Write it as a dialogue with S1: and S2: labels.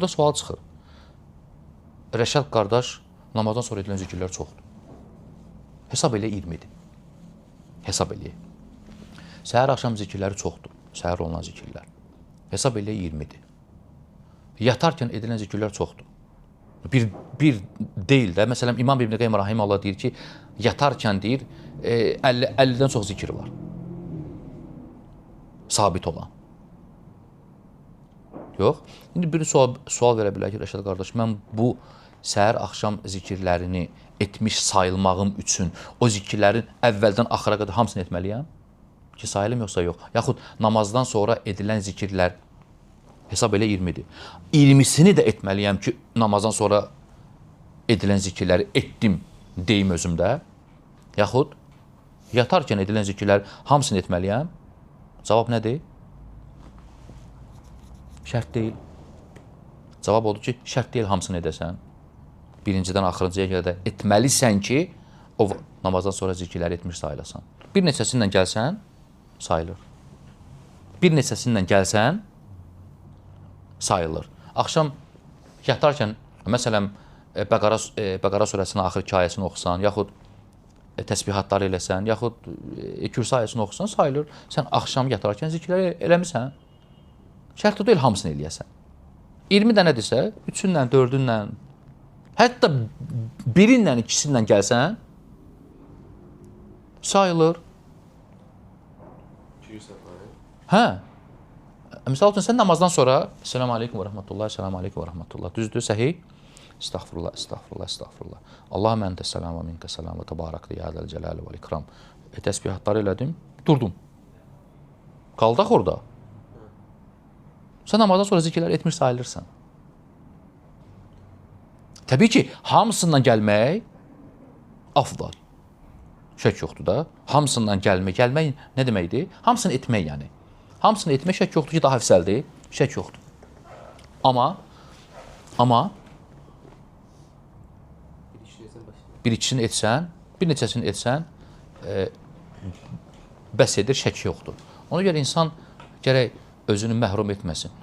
S1: Burada sual çıxır. Rəşad qardaş, namazdan sonra edilən zikirlər çoxdur. Hesab elə 20-dir. Hesab eləyək. Səhər axşam zikirləri çoxdur. Səhər olunan zikirlər. Hesab elə 20-dir. Yatarkən edilən zikirlər çoxdur. Bir deyil də. Məsələn, İmam İbn Qayyim Rahimehullah deyir ki, yatarkən deyir, 50-dən çox zikir var. Sabit olan. Yox. İndi bir sual verə bilər ki, Rəşad qardaş, mən bu səhər-axşam zikirlərini etmiş sayılmağım üçün o zikirlərin əvvəldən axıra qədər hamısını etməliyəm? Ki, sayılım yoxsa yox. Yaxud namazdan sonra edilən zikirlər hesab elə 20-dir. 20-sini də etməliyəm ki, namazdan sonra edilən zikirləri etdim deyim özümdə. Yaxud yatarkən edilən zikirlər hamısını etməliyəm. Cavab nədir? Şərt deyil. Cavab odur ki, şərt deyil hamısını edəsən. Birincidən axırıncıya qədər etməlisən ki, o namazdan sonra zikirləri etmiş sayılasan. Bir neçəsindən gəlsən, sayılır. Bir neçəsindən gəlsən, sayılır. Axşam yatarkən, məsələn, Bəqara surəsinin axırki ayəsini oxusan, yaxud təsbihatları eləsən, yaxud Kürsü ayəsini oxusan, sayılır. Sən axşam yatarkən zikirləri eləmirsən. Şərt deyil hamısını eləyəsən. 20 dənədirsə, 3-ünlə, 4-ünlə, hətta 1-lə, 2-lə gəlsən, sayılır. Hə. Misal üçün, sən namazdan sonra Selamun Aleyküm və Rəhmətullah, Selamun Aleyküm və Rəhmətullah. Düzdür, səhih? Estağfurullah, estağfurullah, estağfurullah. Allahümə əntə səlam və minkə səlam və təbarəkdə yədəl cələli və ikram. Təsbihatları elədim, durdum. Qaldaq orada. Sən namazdan sonra zikirlər etmiş sayılırsan. Təbii ki, hamısından gəlmək afdal. Şək yoxdur da. Hamısından gəlmək nə deməkdir? Hamısını etmək yəni. Hamısını etmək şək yoxdur ki, daha əfsəldir. Şək yoxdur. Amma bir ikisini etsən, bir neçəsini etsən, bəs edir, şək yoxdur. Ona görə insan gərək özünü məhrum etməsin.